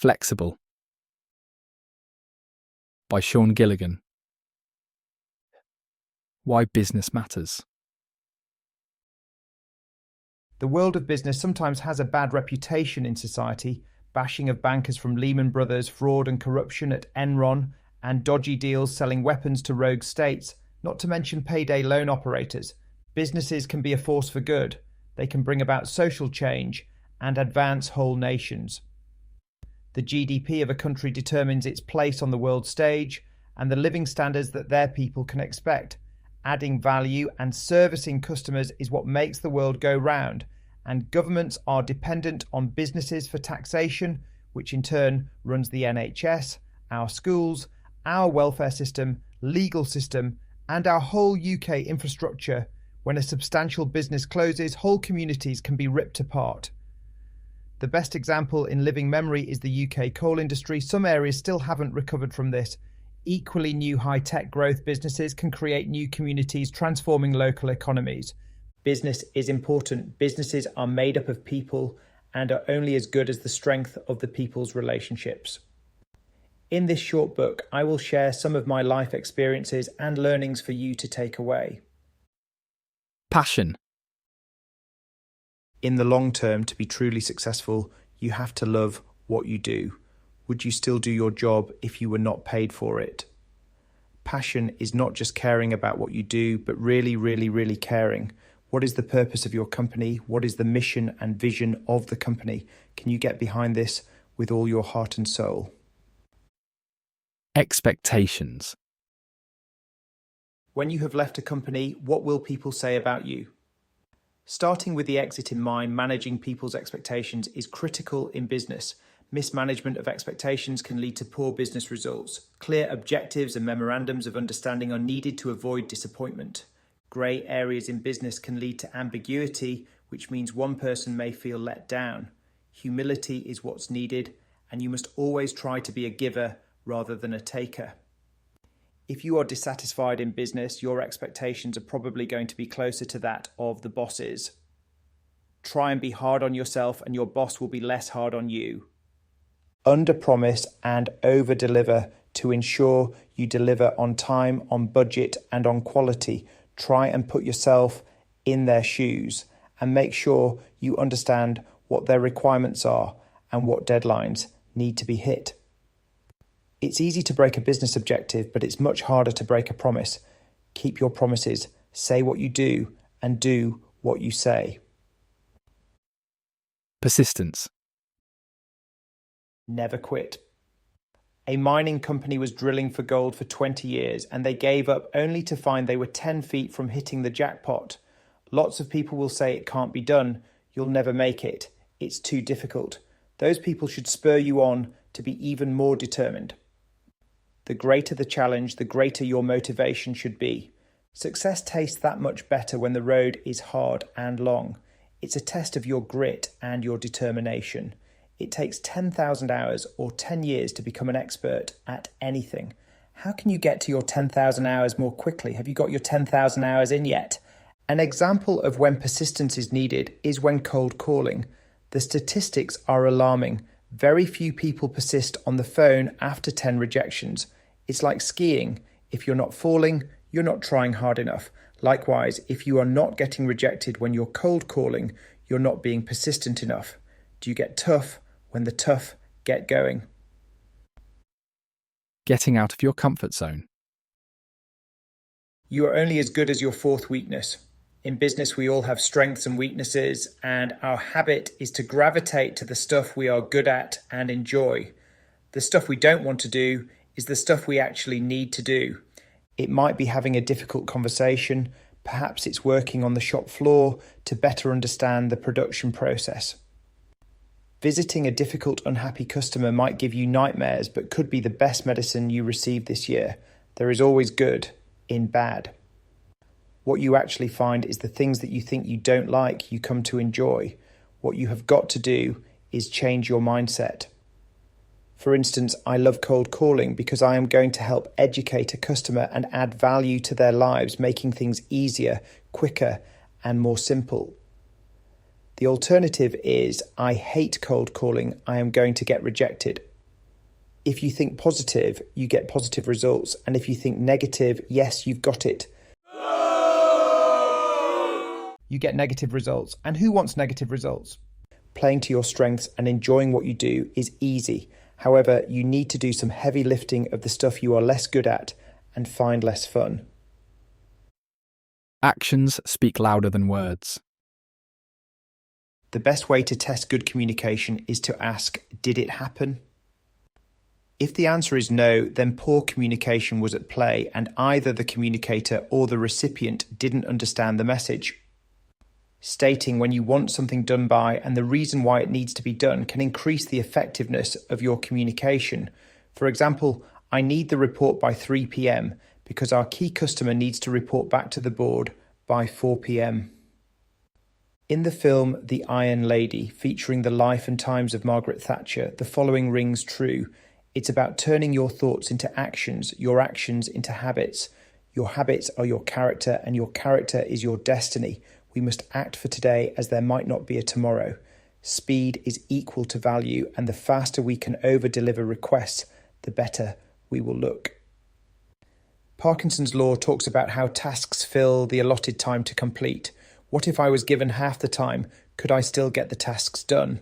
Flexible by Sean Gilligan. Why business matters. The world of business sometimes has a bad reputation in society, bashing of bankers from Lehman Brothers, fraud and corruption at Enron, and dodgy deals selling weapons to rogue states, not to mention payday loan operators. Businesses can be a force for good. They can bring about social change and advance whole nations. The GDP of a country determines its place on the world stage and the living standards that their people can expect. Adding value and servicing customers is what makes the world go round, and governments are dependent on businesses for taxation, which in turn runs the NHS, our schools, our welfare system, legal system, and our whole UK infrastructure. When a substantial business closes, whole communities can be ripped apart. The best example in living memory is the UK coal industry. Some areas still haven't recovered from this. Equally new high-tech growth businesses can create new communities, transforming local economies. Business is important. Businesses are made up of people and are only as good as the strength of the people's relationships. In this short book, I will share some of my life experiences and learnings for you to take away. Passion. In the long term, to be truly successful, you have to love what you do. Would you still do your job if you were not paid for it? Passion is not just caring about what you do, but really caring. What is the purpose of your company? What is the mission and vision of the company? Can you get behind this with all your heart and soul? Expectations. When you have left a company, what will people say about you? Starting with the exit in mind, managing people's expectations is critical in business. Mismanagement of expectations can lead to poor business results. Clear objectives and memorandums of understanding are needed to avoid disappointment. Grey areas in business can lead to ambiguity, which means one person may feel let down. Humility is what's needed, and you must always try to be a giver rather than a taker. If you are dissatisfied in business, your expectations are probably going to be closer to that of the boss's. Try and be hard on yourself, and your boss will be less hard on you. Under-promise and over-deliver to ensure you deliver on time, on budget, and on quality. Try and put yourself in their shoes and make sure you understand what their requirements are and what deadlines need to be hit. It's easy to break a business objective, but it's much harder to break a promise. Keep your promises, say what you do, and do what you say. Persistence. Never quit. A mining company was drilling for gold for 20 years, and they gave up only to find they were 10 feet from hitting the jackpot. Lots of people will say it can't be done, you'll never make it, it's too difficult. Those people should spur you on to be even more determined. The greater the challenge, the greater your motivation should be. Success tastes that much better when the road is hard and long. It's a test of your grit and your determination. It takes 10,000 hours or 10 years to become an expert at anything. How can you get to your 10,000 hours more quickly? Have you got your 10,000 hours in yet? An example of when persistence is needed is when cold calling. The statistics are alarming. Very few people persist on the phone after 10 rejections. It's like skiing. If you're not falling, you're not trying hard enough. Likewise, if you are not getting rejected when you're cold calling, you're not being persistent enough. Do you get tough when the tough get going? Getting out of your comfort zone. You are only as good as your fourth weakness. In business, we all have strengths and weaknesses, and our habit is to gravitate to the stuff we are good at and enjoy. The stuff we don't want to do is the stuff we actually need to do. It might be having a difficult conversation. Perhaps it's working on the shop floor to better understand the production process. Visiting a difficult, unhappy customer might give you nightmares, but could be the best medicine you receive this year. There is always good in bad. What you actually find is the things that you think you don't like, you come to enjoy. What you have got to do is change your mindset. For instance, I love cold calling because I am going to help educate a customer and add value to their lives, making things easier, quicker, and more simple. The alternative is, I hate cold calling, I am going to get rejected. If you think positive, you get positive results. And if you think negative, yes, you've got it. You get negative results. And who wants negative results? Playing to your strengths and enjoying what you do is easy. However, you need to do some heavy lifting of the stuff you are less good at and find less fun. Actions speak louder than words. The best way to test good communication is to ask, did it happen? If the answer is no, then poor communication was at play and either the communicator or the recipient didn't understand the message. Stating when you want something done by and the reason why it needs to be done can increase the effectiveness of your communication. For example, I need the report by 3 p.m. because our key customer needs to report back to the board by 4 p.m. In the film The Iron Lady, featuring the life and times of Margaret Thatcher, the following rings true. It's about turning your thoughts into actions, your actions into habits. Your habits are your character, and your character is your destiny. We must act for today as there might not be a tomorrow. Speed is equal to value, and the faster we can over-deliver requests, the better we will look. Parkinson's law talks about how tasks fill the allotted time to complete. What if I was given half the time? Could I still get the tasks done?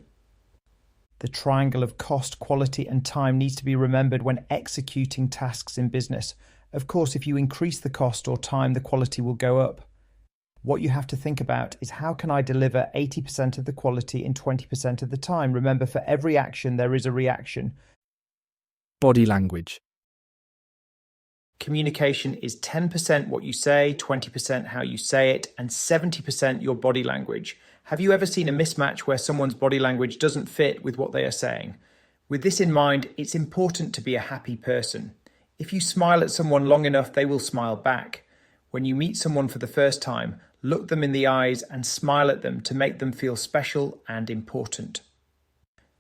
The triangle of cost, quality, and time needs to be remembered when executing tasks in business. Of course, if you increase the cost or time, the quality will go up. What you have to think about is how can I deliver 80% of the quality in 20% of the time? Remember, for every action, there is a reaction. Body language. Communication is 10% what you say, 20% how you say it, and 70% your body language. Have you ever seen a mismatch where someone's body language doesn't fit with what they are saying? With this in mind, it's important to be a happy person. If you smile at someone long enough, they will smile back. When you meet someone for the first time, look them in the eyes and smile at them to make them feel special and important.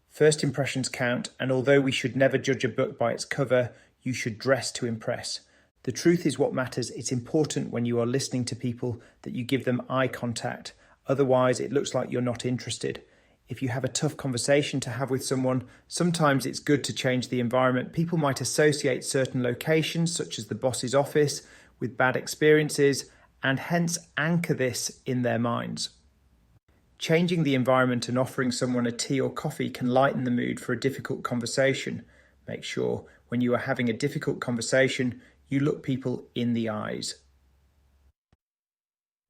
First impressions count, and although we should never judge a book by its cover, you should dress to impress. The truth is what matters. It's important when you are listening to people that you give them eye contact. Otherwise, it looks like you're not interested. If you have a tough conversation to have with someone, sometimes it's good to change the environment. People might associate certain locations, such as the boss's office, with bad experiences, and hence anchor this in their minds. Changing the environment and offering someone a tea or coffee can lighten the mood for a difficult conversation. Make sure when you are having a difficult conversation, you look people in the eyes.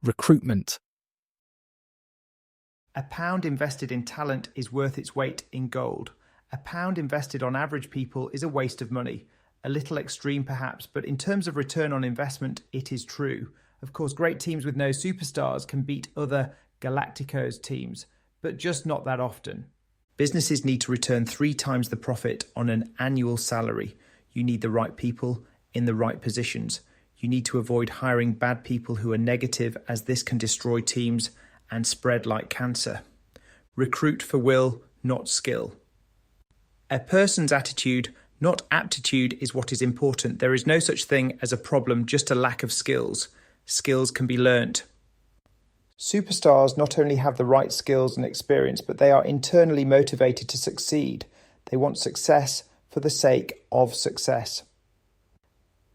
Recruitment. A pound invested in talent is worth its weight in gold. A pound invested on average people is a waste of money. A little extreme perhaps, but in terms of return on investment, it is true. Of course, great teams with no superstars can beat other Galacticos teams, but just not that often. Businesses need to return 3 times the profit on an annual salary. You need the right people in the right positions. You need to avoid hiring bad people who are negative, as this can destroy teams and spread like cancer. Recruit for will, not skill. A person's attitude, not aptitude, is what is important. There is no such thing as a problem, just a lack of skills. Skills can be learnt. Superstars not only have the right skills and experience, but they are internally motivated to succeed. They want success for the sake of success.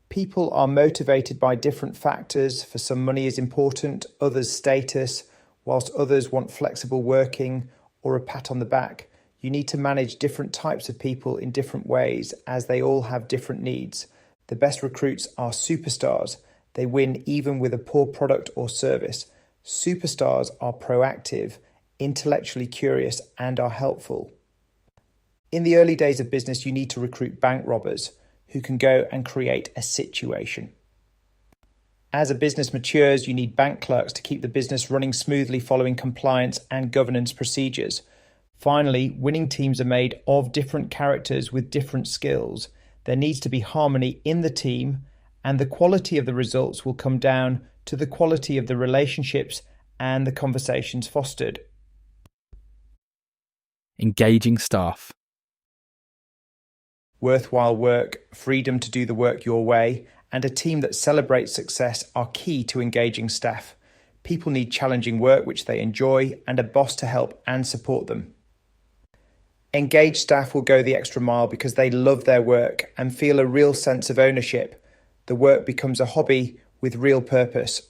People are motivated by different factors. For some, money is important, others status, whilst others want flexible working or a pat on the back. You need to manage different types of people in different ways, as they all have different needs. The best recruits are superstars. They win even with a poor product or service. Superstars are proactive, intellectually curious, and are helpful. In the early days of business, you need to recruit bank robbers who can go and create a situation. As a business matures, you need bank clerks to keep the business running smoothly following compliance and governance procedures. Finally, winning teams are made of different characters with different skills. There needs to be harmony in the team, and the quality of the results will come down to the quality of the relationships and the conversations fostered. Engaging staff. Worthwhile work, freedom to do the work your way, and a team that celebrates success are key to engaging staff. People need challenging work which they enjoy and a boss to help and support them. Engaged staff will go the extra mile because they love their work and feel a real sense of ownership. The work becomes a hobby with real purpose.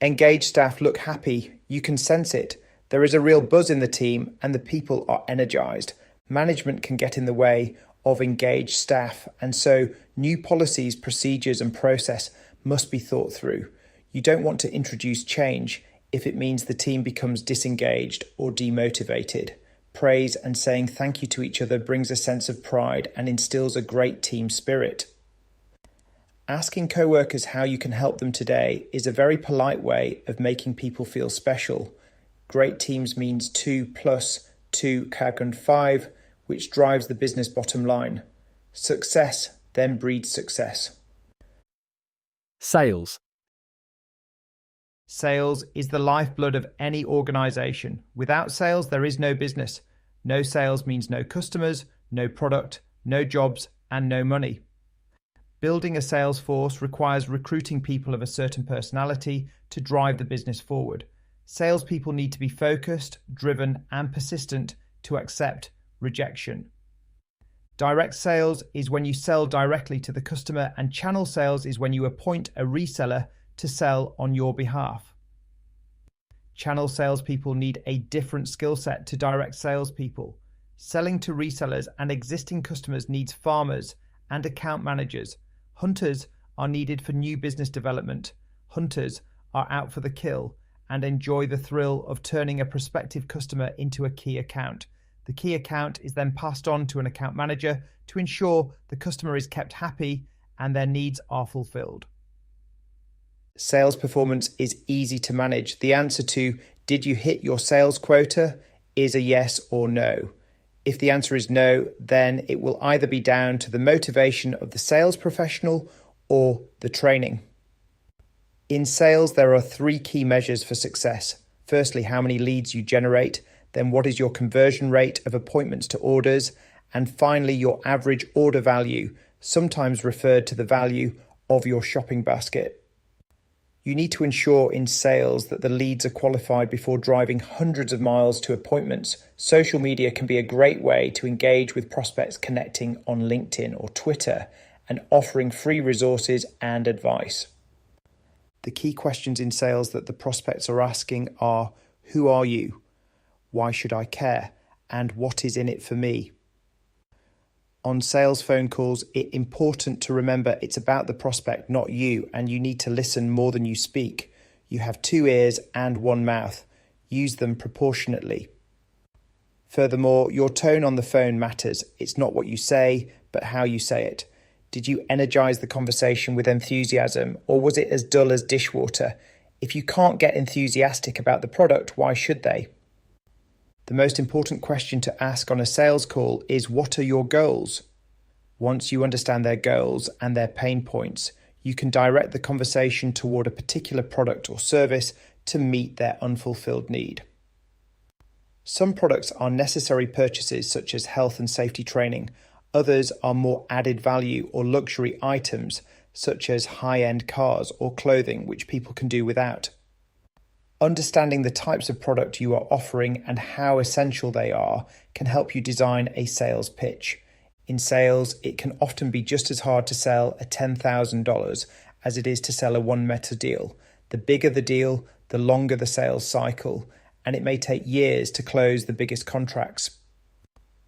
Engaged staff look happy. You can sense it. There is a real buzz in the team and the people are energized. Management can get in the way of engaged staff, and so new policies, procedures and process must be thought through. You don't want to introduce change if it means the team becomes disengaged or demotivated. Praise and saying thank you to each other brings a sense of pride and instills a great team spirit. Asking co-workers how you can help them today is a very polite way of making people feel special. Great teams means 2 plus 2 = 5, which drives the business bottom line. Success then breeds success. Sales. Sales is the lifeblood of any organization. Without sales, there is no business. No sales means no customers, no product, no jobs, and no money. Building a sales force requires recruiting people of a certain personality to drive the business forward. Salespeople need to be focused, driven, and persistent to accept rejection. Direct sales is when you sell directly to the customer, and channel sales is when you appoint a reseller to sell on your behalf. Channel salespeople need a different skill set to direct salespeople. Selling to resellers and existing customers needs farmers and account managers. Hunters are needed for new business development. Hunters are out for the kill and enjoy the thrill of turning a prospective customer into a key account. The key account is then passed on to an account manager to ensure the customer is kept happy and their needs are fulfilled. Sales performance is easy to manage. The answer to "did you hit your sales quota?" is a yes or no. If the answer is no, then it will either be down to the motivation of the sales professional or the training. In sales, there are 3 key measures for success. Firstly, how many leads you generate, then what is your conversion rate of appointments to orders, and finally your average order value, sometimes referred to the value of your shopping basket. You need to ensure in sales that the leads are qualified before driving hundreds of miles to appointments. Social media can be a great way to engage with prospects, connecting on LinkedIn or Twitter and offering free resources and advice. The key questions in sales that the prospects are asking are: who are you? Why should I care? And what is in it for me? On sales phone calls, it's important to remember it's about the prospect, not you, and you need to listen more than you speak. You have 2 ears and 1 mouth. Use them proportionately. Furthermore, your tone on the phone matters. It's not what you say, but how you say it. Did you energize the conversation with enthusiasm, or was it as dull as dishwater? If you can't get enthusiastic about the product, why should they? The most important question to ask on a sales call is, what are your goals? Once you understand their goals and their pain points, you can direct the conversation toward a particular product or service to meet their unfulfilled need. Some products are necessary purchases, such as health and safety training. Others are more added value or luxury items, such as high-end cars or clothing, which people can do without. Understanding the types of product you are offering and how essential they are can help you design a sales pitch. In sales, it can often be just as hard to sell a $10,000 as it is to sell a one-meta deal. The bigger the deal, the longer the sales cycle, and it may take years to close the biggest contracts.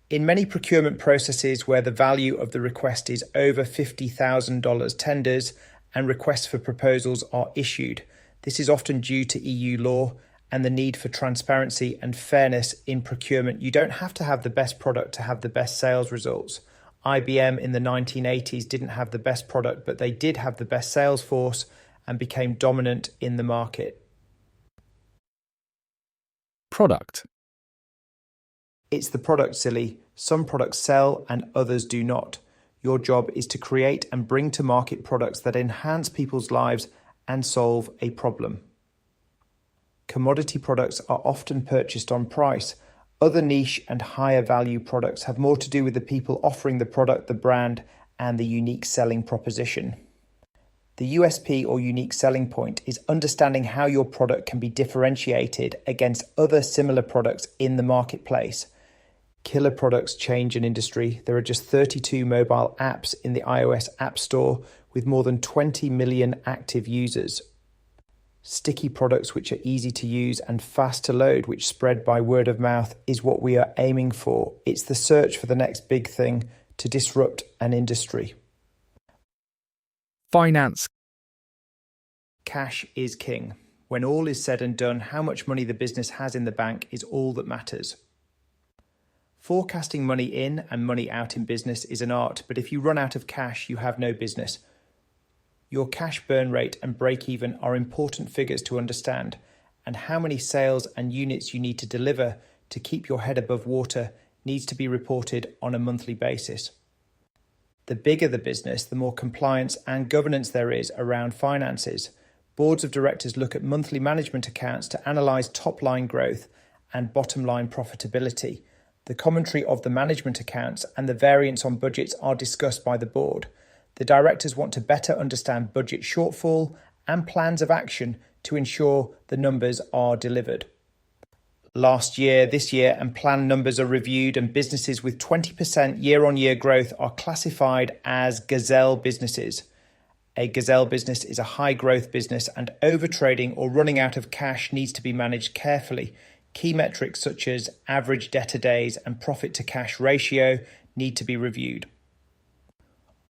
In many procurement processes where the value of the request is over $50,000, tenders and requests for proposals are issued. This is often due to EU law and the need for transparency and fairness in procurement. You don't have to have the best product to have the best sales results. IBM in the 1980s didn't have the best product, but they did have the best sales force and became dominant in the market. Product. It's the product, silly. Some products sell and others do not. Your job is to create and bring to market products that enhance people's lives and solve a problem. Commodity products are often purchased on price. Other niche and higher value products have more to do with the people offering the product, the brand, and the unique selling proposition. The USP or unique selling point is understanding how your product can be differentiated against other similar products in the marketplace. Killer products change an industry. There are just 32 mobile apps in the iOS App Store with more than 20 million active users. Sticky products which are easy to use and fast to load, which spread by word of mouth, is what we are aiming for. It's the search for the next big thing to disrupt an industry. Finance. Cash is king. When all is said and done, how much money the business has in the bank is all that matters. Forecasting money in and money out in business is an art, but if you run out of cash, you have no business. Your cash burn rate and break-even are important figures to understand, and how many sales and units you need to deliver to keep your head above water needs to be reported on a monthly basis. The bigger the business, the more compliance and governance there is around finances. Boards of directors look at monthly management accounts to analyse top-line growth and bottom-line profitability. The commentary of the management accounts and the variance on budgets are discussed by the board. The directors want to better understand budget shortfall and plans of action to ensure the numbers are delivered. Last year, this year, and planned numbers are reviewed, and businesses with 20% year-on-year growth are classified as gazelle businesses. A gazelle business is a high-growth business, and overtrading or running out of cash needs to be managed carefully. Key metrics such as average debtor days and profit-to-cash ratio need to be reviewed.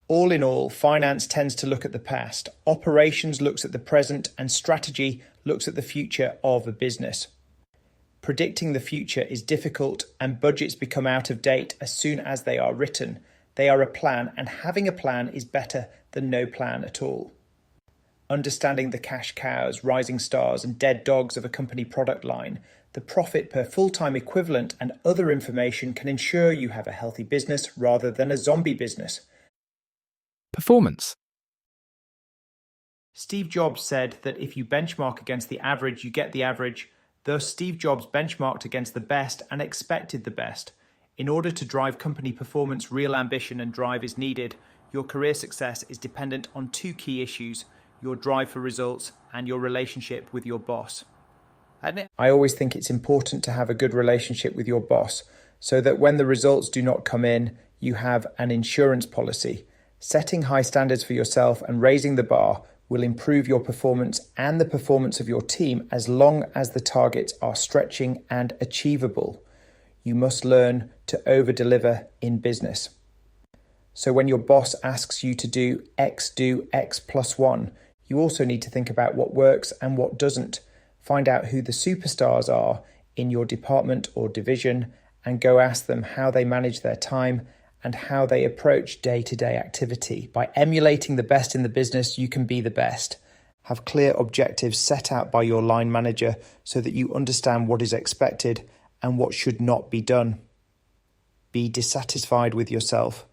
All in all, finance tends to look at the past, operations looks at the present, and strategy looks at the future of a business. Predicting the future is difficult, and budgets become out of date as soon as they are written. They are a plan, and having a plan is better than no plan at all. Understanding the cash cows, rising stars, and dead dogs of a company product line, the profit per full-time equivalent, and other information can ensure you have a healthy business rather than a zombie business. Performance. Steve Jobs said that if you benchmark against the average, you get the average. Thus, Steve Jobs benchmarked against the best and expected the best. In order to drive company performance, real ambition and drive is needed. Your career success is dependent on two key issues: your drive for results and your relationship with your boss. I always think it's important to have a good relationship with your boss so that when the results do not come in, you have an insurance policy. Setting high standards for yourself and raising the bar will improve your performance and the performance of your team as long as the targets are stretching and achievable. You must learn to over-deliver in business. So when your boss asks you to do X plus 1, you also need to think about what works and what doesn't. Find out who the superstars are in your department or division and go ask them how they manage their time and how they approach day-to-day activity. By emulating the best in the business, you can be the best. Have clear objectives set out by your line manager so that you understand what is expected and what should not be done. Be dissatisfied with yourself.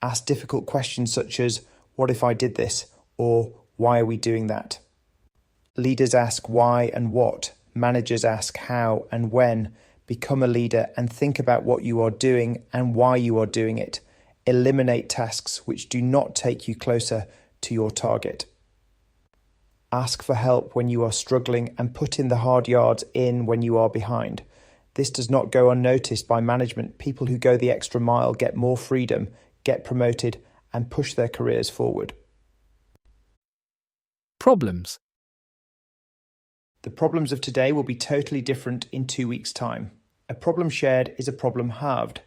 Ask difficult questions such as, "What if I did this?" or "Why are we doing that?" Leaders ask why and what. Managers ask how and when. Become a leader and think about what you are doing and why you are doing it. Eliminate tasks which do not take you closer to your target. Ask for help when you are struggling and put in the hard yards in when you are behind. This does not go unnoticed by management. People who go the extra mile get more freedom, get promoted, and push their careers forward. Problems. The problems of today will be totally different in 2 weeks' time. A problem shared is a problem halved.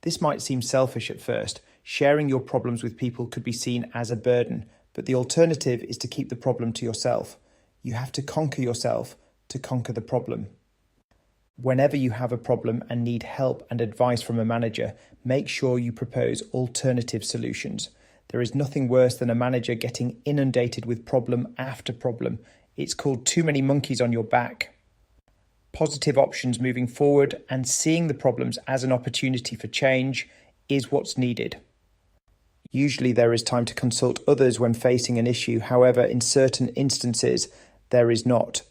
This might seem selfish at first. Sharing your problems with people could be seen as a burden, but the alternative is to keep the problem to yourself. You have to conquer yourself to conquer the problem. Whenever you have a problem and need help and advice from a manager, make sure you propose alternative solutions. There is nothing worse than a manager getting inundated with problem after problem. It's called too many monkeys on your back. Positive options moving forward and seeing the problems as an opportunity for change is what's needed. Usually there is time to consult others when facing an issue. However, in certain instances, there is not.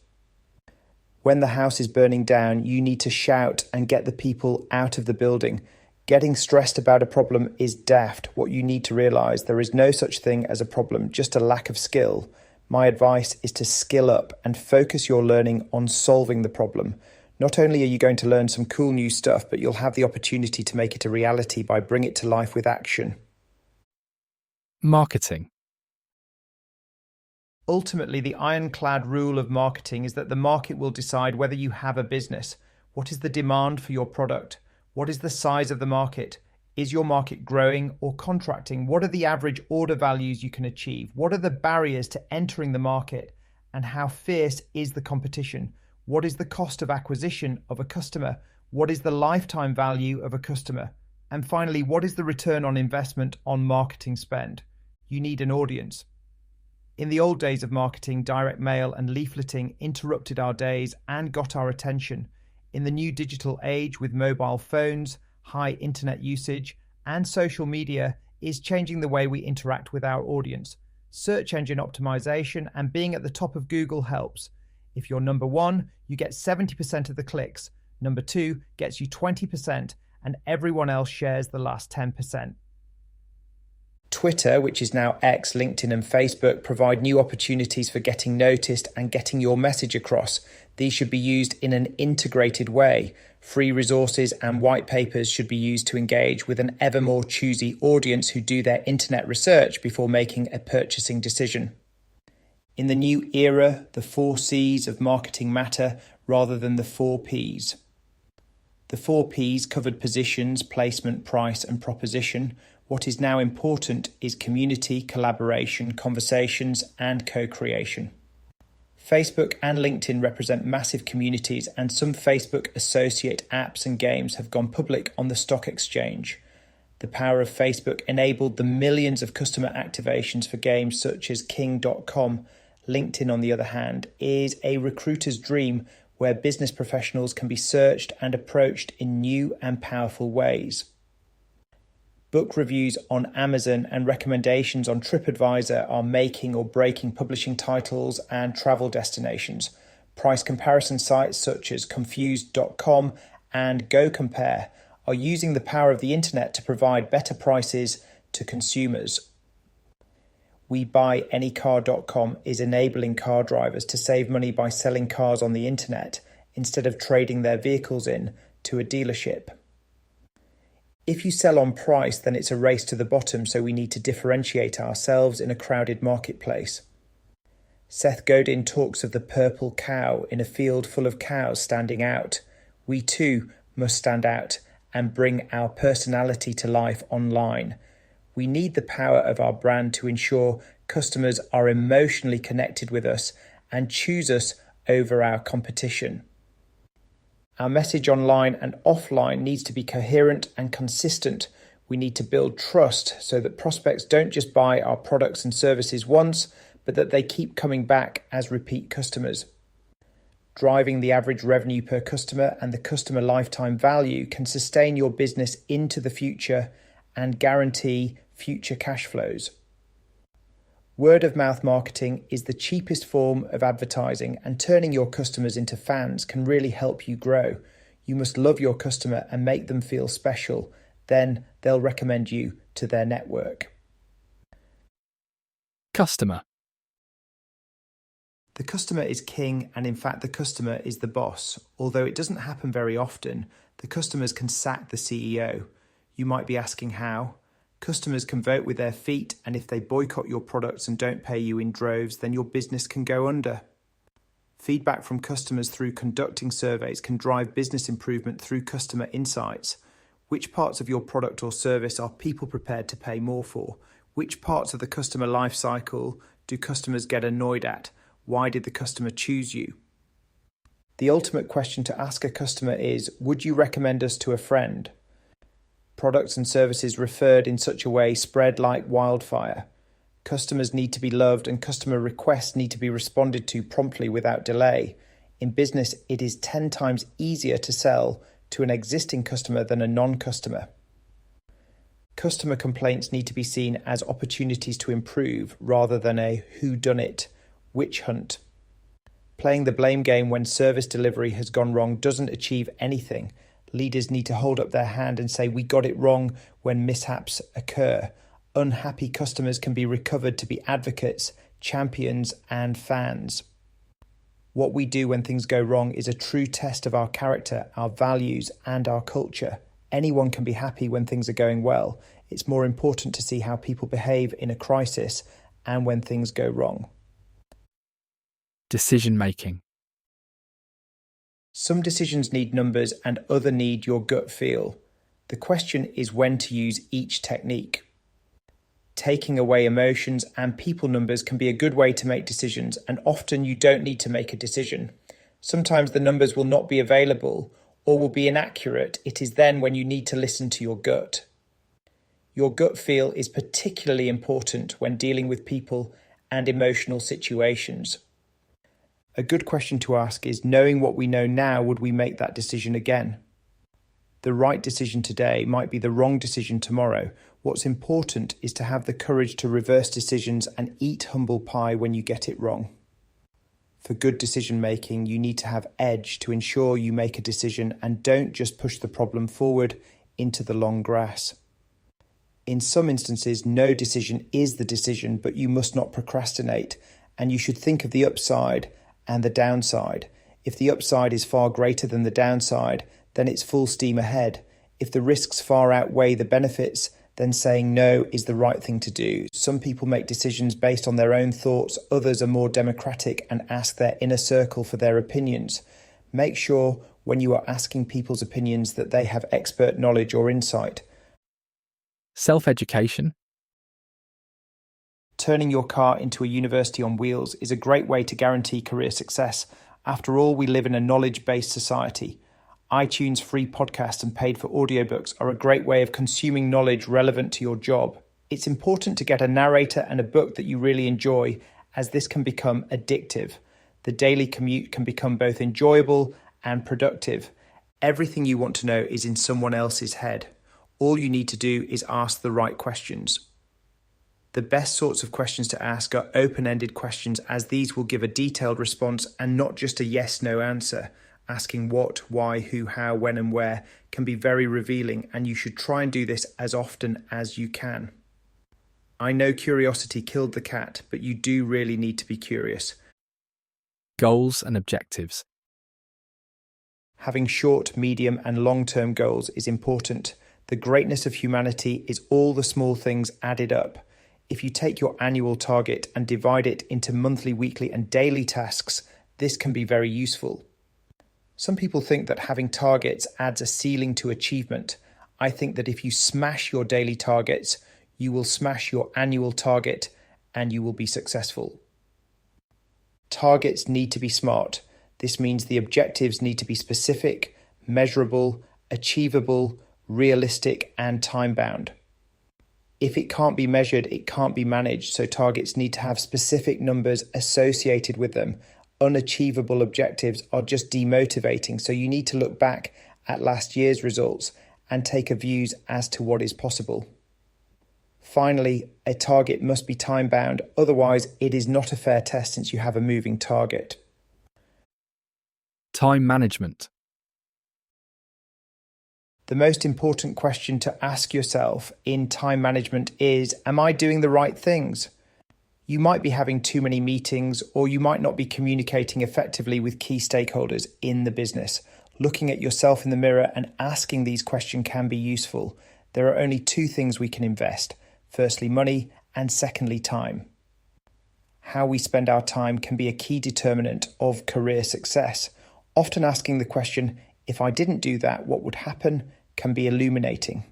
When the house is burning down, you need to shout and get the people out of the building. Getting stressed about a problem is daft. What you need to realize, there is no such thing as a problem, just a lack of skill. My advice is to skill up and focus your learning on solving the problem, Not only are you going to learn some cool new stuff, but you'll have the opportunity to make it a reality by bringing it to life with action. Marketing. Ultimately, the ironclad rule of marketing is that the market will decide whether you have a business. What is the demand for your product? What is the size of the market? Is your market growing or contracting? What are the average order values you can achieve? What are the barriers to entering the market? And how fierce is the competition? What is the cost of acquisition of a customer? What is the lifetime value of a customer? And finally, what is the return on investment on marketing spend? You need an audience. In the old days of marketing, direct mail and leafleting interrupted our days and got our attention. In the new digital age with mobile phones, high internet usage, and social media is changing the way we interact with our audience. Search engine optimization and being at the top of Google helps. If you're number one, you get 70% of the clicks. Number two gets you 20%, and everyone else shares the last 10%. Twitter, which is now X, LinkedIn and Facebook, provide new opportunities for getting noticed and getting your message across. These should be used in an integrated way. Free resources and white papers should be used to engage with an ever more choosy audience who do their internet research before making a purchasing decision. In the new era, the 4 C's of marketing matter rather than the 4 P's. The 4 P's covered positions, placement, price, and proposition. What is now important is community, collaboration, conversations, and co-creation. Facebook and LinkedIn represent massive communities, and some Facebook associate apps and games have gone public on the stock exchange. The power of Facebook enabled the millions of customer activations for games such as King.com. LinkedIn, on the other hand, is a recruiter's dream where business professionals can be searched and approached in new and powerful ways. Book reviews on Amazon and recommendations on TripAdvisor are making or breaking publishing titles and travel destinations. Price comparison sites such as Confused.com and GoCompare are using the power of the internet to provide better prices to consumers. WeBuyAnyCar.com is enabling car drivers to save money by selling cars on the internet instead of trading their vehicles in to a dealership. If you sell on price, then it's a race to the bottom, so we need to differentiate ourselves in a crowded marketplace. Seth Godin talks of the purple cow in a field full of cows standing out. We too must stand out and bring our personality to life online. We need the power of our brand to ensure customers are emotionally connected with us and choose us over our competition. Our message online and offline needs to be coherent and consistent. We need to build trust so that prospects don't just buy our products and services once, but that they keep coming back as repeat customers. Driving the average revenue per customer and the customer lifetime value can sustain your business into the future and guarantee future cash flows. Word of mouth marketing is the cheapest form of advertising, and turning your customers into fans can really help you grow. You must love your customer and make them feel special. Then they'll recommend you to their network. Customer. The customer is king, and in fact the customer is the boss. Although it doesn't happen very often, the customers can sack the CEO. You might be asking how? Customers can vote with their feet, and if they boycott your products and don't pay you in droves, then your business can go under. Feedback from customers through conducting surveys can drive business improvement through customer insights. Which parts of your product or service are people prepared to pay more for? Which parts of the customer life cycle do customers get annoyed at? Why did the customer choose you? The ultimate question to ask a customer is, would you recommend us to a friend? Products and services referred in such a way spread like wildfire. Customers need to be loved, and customer requests need to be responded to promptly without delay. In business, it is 10 times easier to sell to an existing customer than a non-customer. Customer complaints need to be seen as opportunities to improve rather than a whodunit witch hunt. Playing the blame game when service delivery has gone wrong doesn't achieve anything. Leaders need to hold up their hand and say, we got it wrong when mishaps occur. Unhappy customers can be recovered to be advocates, champions, and fans. What we do when things go wrong is a true test of our character, our values, and our culture. Anyone can be happy when things are going well. It's more important to see how people behave in a crisis and when things go wrong. Decision making. Some decisions need numbers and other need your gut feel. The question is when to use each technique. Taking away emotions and people numbers can be a good way to make decisions, and often you don't need to make a decision. Sometimes the numbers will not be available or will be inaccurate. It is then when you need to listen to your gut. Your gut feel is particularly important when dealing with people and emotional situations. A good question to ask is, knowing what we know now, would we make that decision again? The right decision today might be the wrong decision tomorrow. What's important is to have the courage to reverse decisions and eat humble pie when you get it wrong. For good decision making, you need to have edge to ensure you make a decision and don't just push the problem forward into the long grass. In some instances, no decision is the decision, but you must not procrastinate, and you should think of the upside and the downside. If the upside is far greater than the downside, then it's full steam ahead. If the risks far outweigh the benefits, then saying no is the right thing to do. Some people make decisions based on their own thoughts, others are more democratic and ask their inner circle for their opinions. Make sure when you are asking people's opinions that they have expert knowledge or insight. Self-education. Turning your car into a university on wheels is a great way to guarantee career success. After all, we live in a knowledge-based society. iTunes free podcasts and paid for audiobooks are a great way of consuming knowledge relevant to your job. It's important to get a narrator and a book that you really enjoy, as this can become addictive. The daily commute can become both enjoyable and productive. Everything you want to know is in someone else's head. All you need to do is ask the right questions. The best sorts of questions to ask are open-ended questions, as these will give a detailed response and not just a yes-no answer. Asking what, why, who, how, when and where can be very revealing, and you should try and do this as often as you can. I know curiosity killed the cat, but you do really need to be curious. Goals and objectives. Having short, medium and long-term goals is important. The greatness of humanity is all the small things added up. If you take your annual target and divide it into monthly, weekly and daily tasks, this can be very useful. Some people think that having targets adds a ceiling to achievement. I think that if you smash your daily targets, you will smash your annual target and you will be successful. Targets need to be smart. This means the objectives need to be specific, measurable, achievable, realistic, and time-bound. If it can't be measured, it can't be managed, so targets need to have specific numbers associated with them. Unachievable objectives are just demotivating, so you need to look back at last year's results and take a view as to what is possible. Finally, a target must be time-bound, otherwise it is not a fair test since you have a moving target. Time management. The most important question to ask yourself in time management is, am I doing the right things? You might be having too many meetings, or you might not be communicating effectively with key stakeholders in the business. Looking at yourself in the mirror and asking these questions can be useful. There are only two things we can invest. Firstly, money, and secondly, time. How we spend our time can be a key determinant of career success. Often asking the question, if I didn't do that, what would happen, can be illuminating.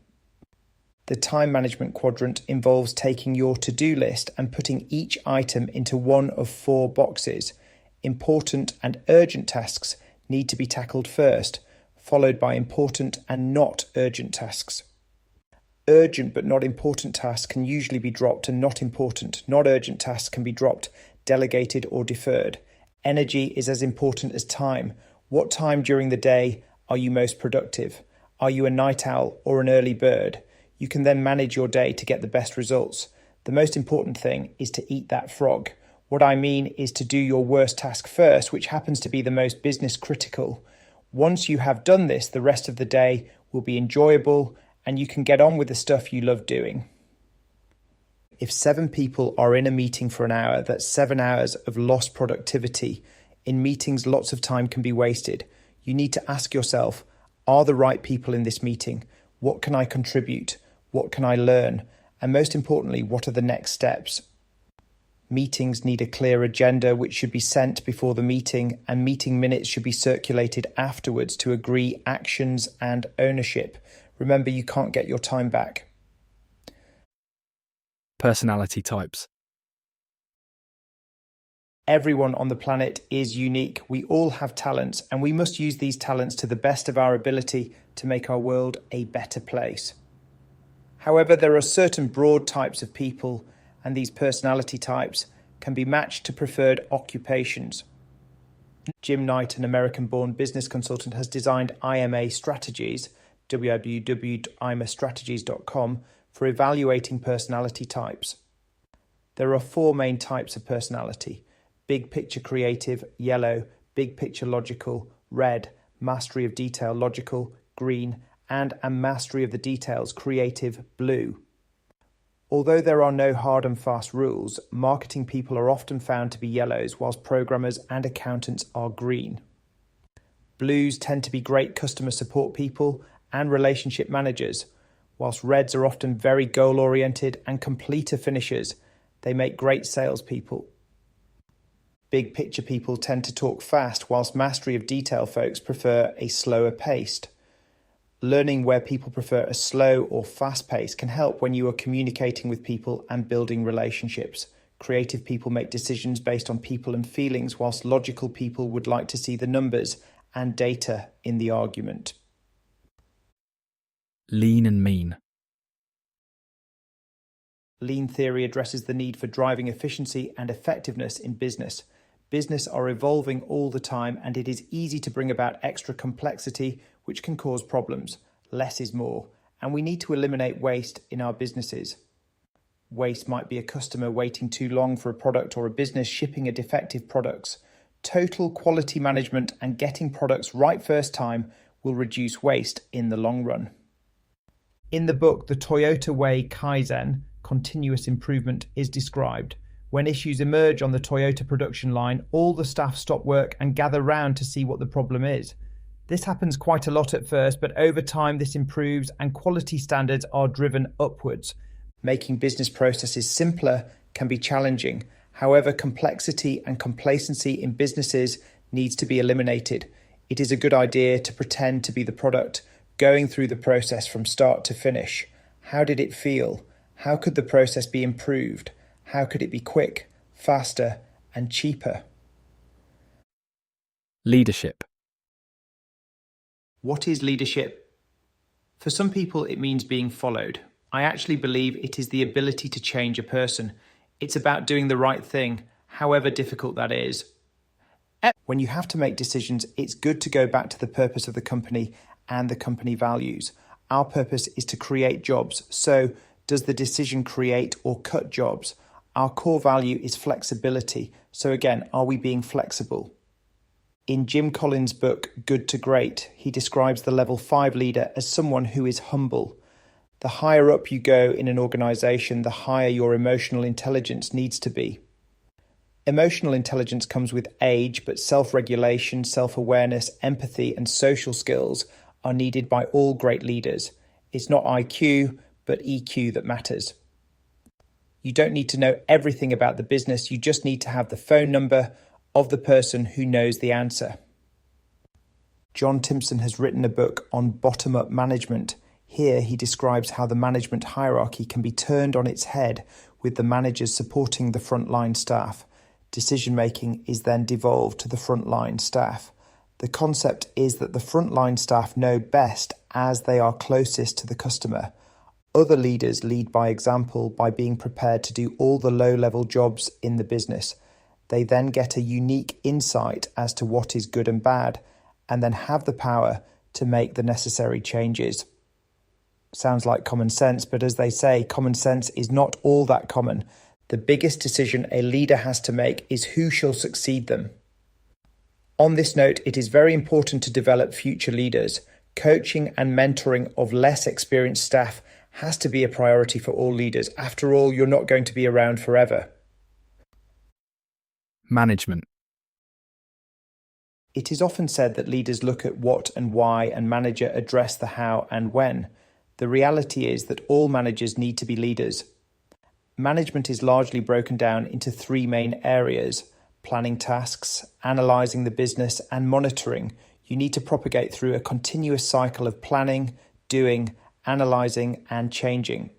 The time management quadrant involves taking your to-do list and putting each item into one of 4 boxes. Important and urgent tasks need to be tackled first, followed by important and not urgent tasks. Urgent but not important tasks can usually be dropped, and not important, not urgent tasks can be dropped, delegated or deferred. Energy is as important as time. What time during the day are you most productive? Are you a night owl or an early bird? You can then manage your day to get the best results. The most important thing is to eat that frog. What I mean is to do your worst task first, which happens to be the most business critical. Once you have done this, the rest of the day will be enjoyable and you can get on with the stuff you love doing. If 7 people are in a meeting for an hour, that's 7 hours of lost productivity. In meetings, lots of time can be wasted. You need to ask yourself, are the right people in this meeting? What can I contribute? What can I learn? And most importantly, what are the next steps? Meetings need a clear agenda which should be sent before the meeting, and meeting minutes should be circulated afterwards to agree actions and ownership. Remember, you can't get your time back. Personality types. Everyone on the planet is unique. We all have talents, and we must use these talents to the best of our ability to make our world a better place. However, there are certain broad types of people, and these personality types can be matched to preferred occupations. Jim Knight, an American-born business consultant, has designed IMA strategies, www.imastrategies.com, for evaluating personality types. There are 4 main types of personality: big picture creative, yellow; big picture logical, red; mastery of detail, logical, green; and a mastery of the details, creative, blue. Although there are no hard and fast rules, marketing people are often found to be yellows, whilst programmers and accountants are green. Blues tend to be great customer support people and relationship managers, whilst reds are often very goal-oriented and completer finishers. They make great salespeople. Big picture people tend to talk fast, whilst mastery of detail folks prefer a slower paced. Learning where people prefer a slow or fast pace can help when you are communicating with people and building relationships. Creative people make decisions based on people and feelings, whilst logical people would like to see the numbers and data in the argument. Lean and mean. Lean theory addresses the need for driving efficiency and effectiveness in business. Business are evolving all the time, and it is easy to bring about extra complexity, which can cause problems. Less is more, and we need to eliminate waste in our businesses. Waste might be a customer waiting too long for a product, or a business shipping a defective products. Total quality management and getting products right first time will reduce waste in the long run. In the book, The Toyota Way Kaizen, continuous improvement, is described. When issues emerge on the Toyota production line, all the staff stop work and gather round to see what the problem is. This happens quite a lot at first, but over time this improves and quality standards are driven upwards. Making business processes simpler can be challenging. However, complexity and complacency in businesses needs to be eliminated. It is a good idea to pretend to be the product, going through the process from start to finish. How did it feel? How could the process be improved? How could it be quick, faster, and cheaper? Leadership. What is leadership? For some people, it means being followed. I actually believe it is the ability to change a person. It's about doing the right thing, however difficult that is. When you have to make decisions, it's good to go back to the purpose of the company and the company values. Our purpose is to create jobs. So, does the decision create or cut jobs? Our core value is flexibility. So again, are we being flexible? In Jim Collins' book, Good to Great, he describes the level 5 leader as someone who is humble. The higher up you go in an organization, the higher your emotional intelligence needs to be. Emotional intelligence comes with age, but self-regulation, self-awareness, empathy, and social skills are needed by all great leaders. It's not IQ, but EQ that matters. You don't need to know everything about the business, you just need to have the phone number of the person who knows the answer. John Timpson has written a book on bottom-up management. Here he describes how the management hierarchy can be turned on its head with the managers supporting the frontline staff. Decision-making is then devolved to the frontline staff. The concept is that the frontline staff know best as they are closest to the customer. Other leaders lead by example by being prepared to do all the low-level jobs in the business. They then get a unique insight as to what is good and bad, and then have the power to make the necessary changes. Sounds like common sense, but as they say, common sense is not all that common. The biggest decision a leader has to make is who shall succeed them. On this note, it is very important to develop future leaders. Coaching and mentoring of less experienced staff has to be a priority for all leaders. After all, you're not going to be around forever. Management. It is often said that leaders look at what and why and managers address the how and when. The reality is that all managers need to be leaders. Management is largely broken down into three main areas: planning tasks, analysing the business, and monitoring. You need to propagate through a continuous cycle of planning, doing, analysing, and changing.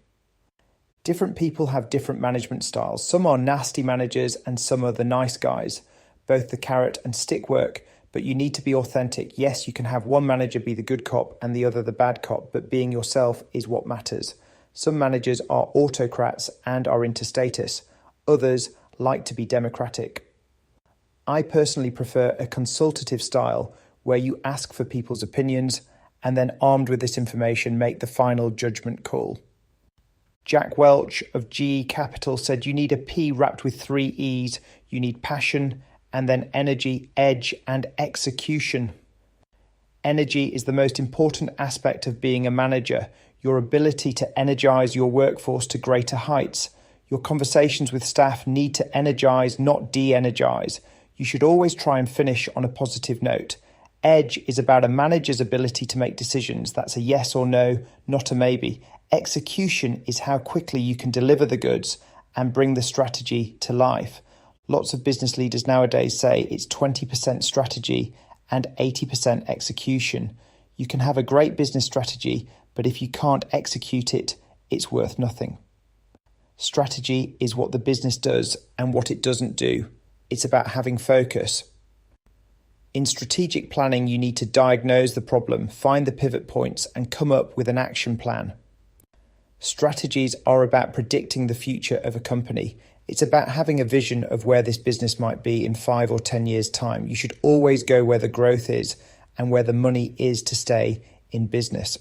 Different people have different management styles. Some are nasty managers and some are the nice guys, both the carrot and stick work, but you need to be authentic. Yes, you can have one manager be the good cop and the other the bad cop, but being yourself is what matters. Some managers are autocrats and are into status. Others like to be democratic. I personally prefer a consultative style where you ask for people's opinions and then, armed with this information, make the final judgment call. Jack Welch of GE Capital said you need a P wrapped with three E's. You need passion, and then energy, edge, and execution. Energy is the most important aspect of being a manager. Your ability to energize your workforce to greater heights. Your conversations with staff need to energize, not de-energize. You should always try and finish on a positive note. Edge is about a manager's ability to make decisions. That's a yes or no, not a maybe. Execution is how quickly you can deliver the goods and bring the strategy to life. Lots of business leaders nowadays say it's 20% strategy and 80% execution. You can have a great business strategy, but if you can't execute it, it's worth nothing. Strategy is what the business does and what it doesn't do. It's about having focus. In strategic planning, you need to diagnose the problem, find the pivot points, and come up with an action plan. Strategies are about predicting the future of a company. It's about having a vision of where this business might be in 5 or 10 years' time. You should always go where the growth is and where the money is to stay in business.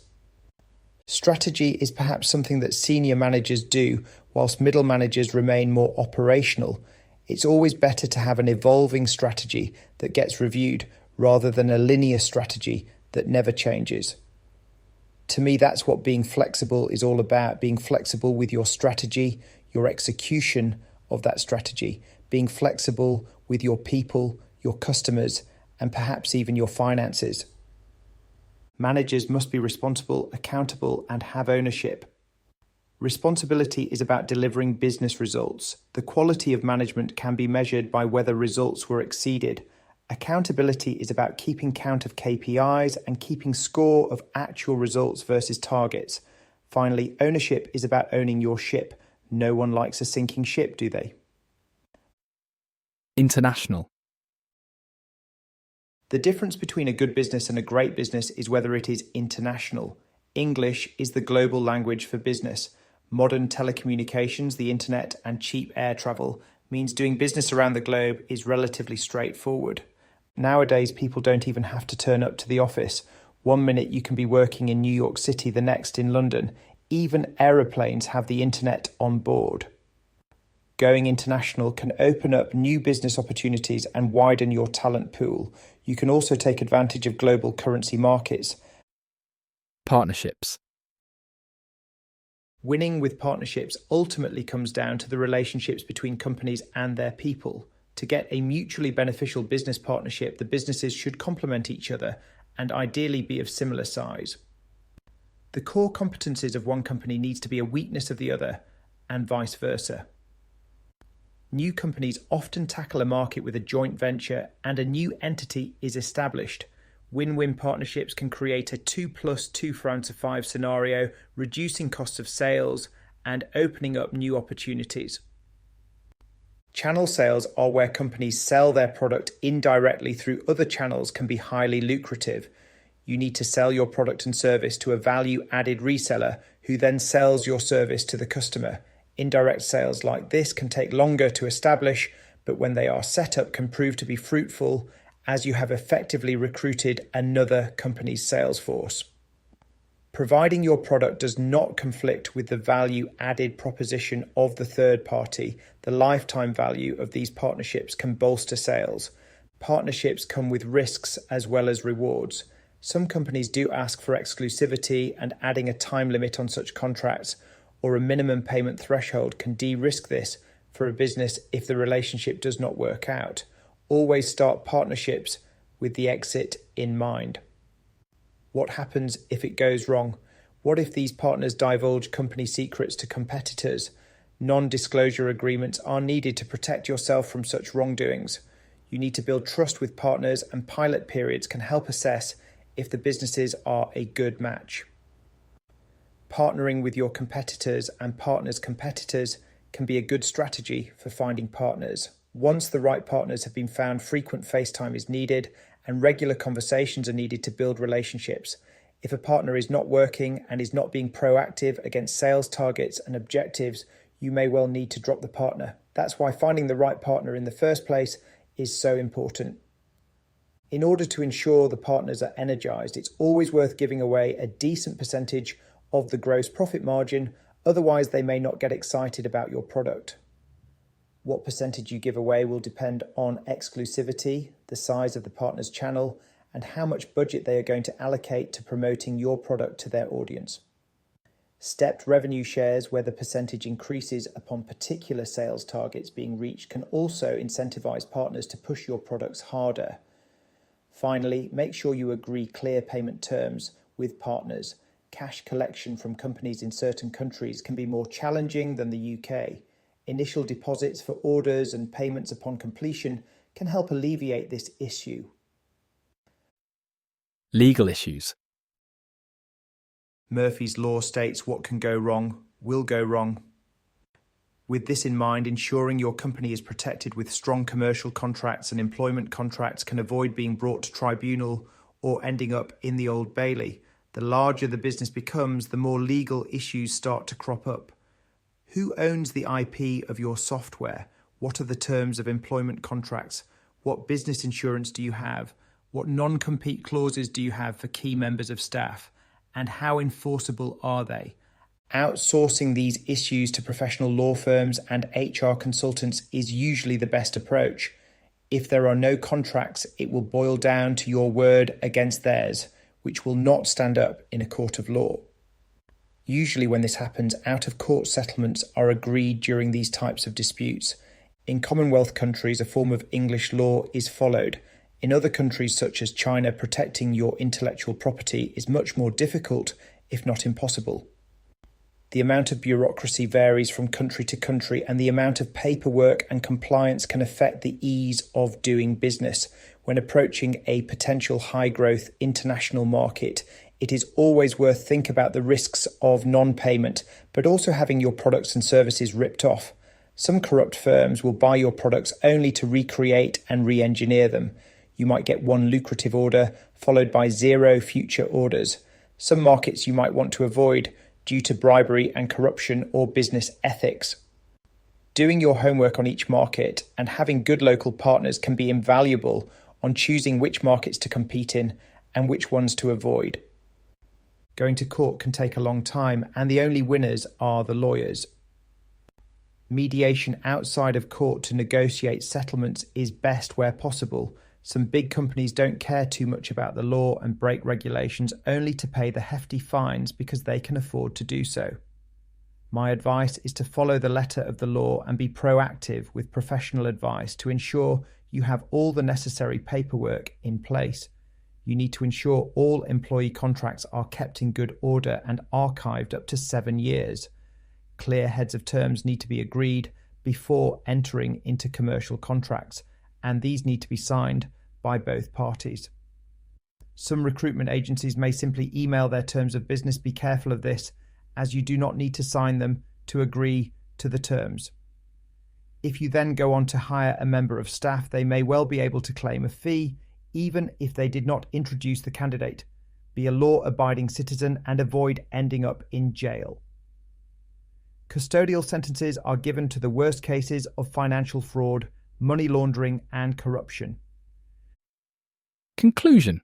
Strategy is perhaps something that senior managers do, whilst middle managers remain more operational. It's always better to have an evolving strategy that gets reviewed rather than a linear strategy that never changes. To me, that's what being flexible is all about, being flexible with your strategy, your execution of that strategy, being flexible with your people, your customers, and perhaps even your finances. Managers must be responsible, accountable, and have ownership. Responsibility is about delivering business results. The quality of management can be measured by whether results were exceeded. Accountability is about keeping count of KPIs and keeping score of actual results versus targets. Finally, ownership is about owning your ship. No one likes a sinking ship, do they? International. The difference between a good business and a great business is whether it is international. English is the global language for business. Modern telecommunications, the internet, and cheap air travel means doing business around the globe is relatively straightforward. Nowadays, people don't even have to turn up to the office. 1 minute you can be working in New York City, the next in London. Even aeroplanes have the internet on board. Going international can open up new business opportunities and widen your talent pool. You can also take advantage of global currency markets. Partnerships. Winning with partnerships ultimately comes down to the relationships between companies and their people. To get a mutually beneficial business partnership, the businesses should complement each other and ideally be of similar size. The core competencies of one company needs to be a weakness of the other, and vice versa. New companies often tackle a market with a joint venture and a new entity is established. Win-win partnerships can create a 2+2 rounds of 5 scenario, reducing costs of sales and opening up new opportunities. Channel sales are where companies sell their product indirectly through other channels can be highly lucrative. You need to sell your product and service to a value-added reseller who then sells your service to the customer. Indirect sales like this can take longer to establish, but when they are set up can prove to be fruitful as you have effectively recruited another company's sales force. Providing your product does not conflict with the value-added proposition of the third party. The lifetime value of these partnerships can bolster sales. Partnerships come with risks as well as rewards. Some companies do ask for exclusivity, and adding a time limit on such contracts or a minimum payment threshold can de-risk this for a business if the relationship does not work out. Always start partnerships with the exit in mind. What happens if it goes wrong? What if these partners divulge company secrets to competitors? Non-disclosure agreements are needed to protect yourself from such wrongdoings. You need to build trust with partners, and pilot periods can help assess if the businesses are a good match. Partnering with your competitors and partners' competitors can be a good strategy for finding partners. Once the right partners have been found, frequent FaceTime is needed and regular conversations are needed to build relationships. If a partner is not working and is not being proactive against sales targets and objectives, you may well need to drop the partner. That's why finding the right partner in the first place is so important. In order to ensure the partners are energized, it's always worth giving away a decent percentage of the gross profit margin, otherwise they may not get excited about your product. What percentage you give away will depend on exclusivity, the size of the partner's channel, and how much budget they are going to allocate to promoting your product to their audience. Stepped revenue shares, where the percentage increases upon particular sales targets being reached, can also incentivize partners to push your products harder. Finally, make sure you agree clear payment terms with partners. Cash collection from companies in certain countries can be more challenging than the UK. Initial deposits for orders and payments upon completion can help alleviate this issue. Legal issues. Murphy's Law states what can go wrong will go wrong. With this in mind, ensuring your company is protected with strong commercial contracts and employment contracts can avoid being brought to tribunal or ending up in the Old Bailey. The larger the business becomes, the more legal issues start to crop up. Who owns the IP of your software? What are the terms of employment contracts? What business insurance do you have? What non-compete clauses do you have for key members of staff? And how enforceable are they? Outsourcing these issues to professional law firms and HR consultants is usually the best approach. If there are no contracts, it will boil down to your word against theirs, which will not stand up in a court of law. Usually when this happens, out-of-court settlements are agreed during these types of disputes. In Commonwealth countries, a form of English law is followed. In other countries such as China, protecting your intellectual property is much more difficult, if not impossible. The amount of bureaucracy varies from country to country, and the amount of paperwork and compliance can affect the ease of doing business. When approaching a potential high-growth international market, it is always worth thinking about the risks of non-payment, but also having your products and services ripped off. Some corrupt firms will buy your products only to recreate and re-engineer them. You might get one lucrative order, followed by 0 future orders. Some markets you might want to avoid due to bribery and corruption or business ethics. Doing your homework on each market and having good local partners can be invaluable on choosing which markets to compete in and which ones to avoid. Going to court can take a long time, and the only winners are the lawyers. Mediation outside of court to negotiate settlements is best where possible. Some big companies don't care too much about the law and break regulations only to pay the hefty fines because they can afford to do so. My advice is to follow the letter of the law and be proactive with professional advice to ensure you have all the necessary paperwork in place. You need to ensure all employee contracts are kept in good order and archived up to 7 years. Clear heads of terms need to be agreed before entering into commercial contracts, and these need to be signed by both parties. Some recruitment agencies may simply email their terms of business. Be careful of this, as you do not need to sign them to agree to the terms. If you then go on to hire a member of staff, they may well be able to claim a fee, even if they did not introduce the candidate. Be a law-abiding citizen and avoid ending up in jail. Custodial sentences are given to the worst cases of financial fraud, money laundering, and corruption. Conclusion.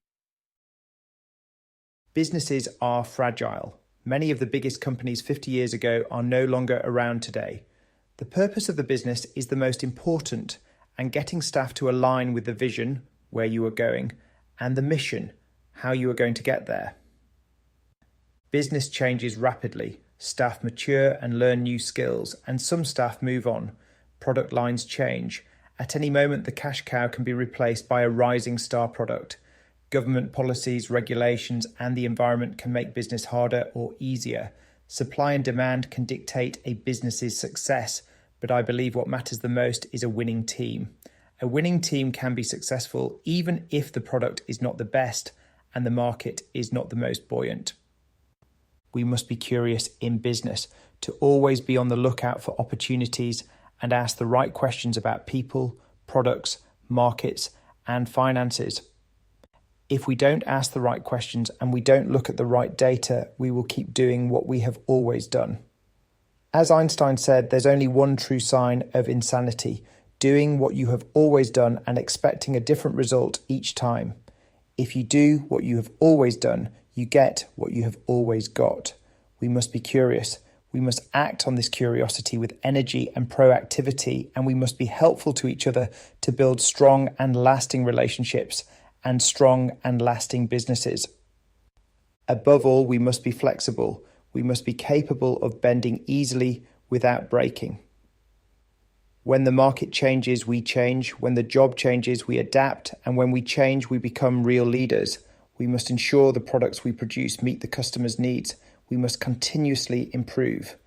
Businesses are fragile. Many of the biggest companies 50 years ago are no longer around today. The purpose of the business is the most important, and getting staff to align with the vision, where you are going, and the mission, how you are going to get there. Business changes rapidly. Staff mature and learn new skills, and some staff move on. Product lines change, At any moment, the cash cow can be replaced by a rising star product. Government policies, regulations, and the environment can make business harder or easier. Supply and demand can dictate a business's success, but I believe what matters the most is a winning team. A winning team can be successful even if the product is not the best and the market is not the most buoyant. We must be curious in business, to always be on the lookout for opportunities and ask the right questions about people, products, markets, and finances. If we don't ask the right questions and we don't look at the right data, we will keep doing what we have always done. As Einstein said, there's only one true sign of insanity: doing what you have always done and expecting a different result each time. If you do what you have always done, you get what you have always got. We must be curious. We must act on this curiosity with energy and proactivity, and we must be helpful to each other to build strong and lasting relationships and strong and lasting businesses. Above all, we must be flexible. We must be capable of bending easily without breaking. When the market changes, we change. When the job changes, we adapt. And when we change, we become real leaders. We must ensure the products we produce meet the customer's needs. We must continuously improve.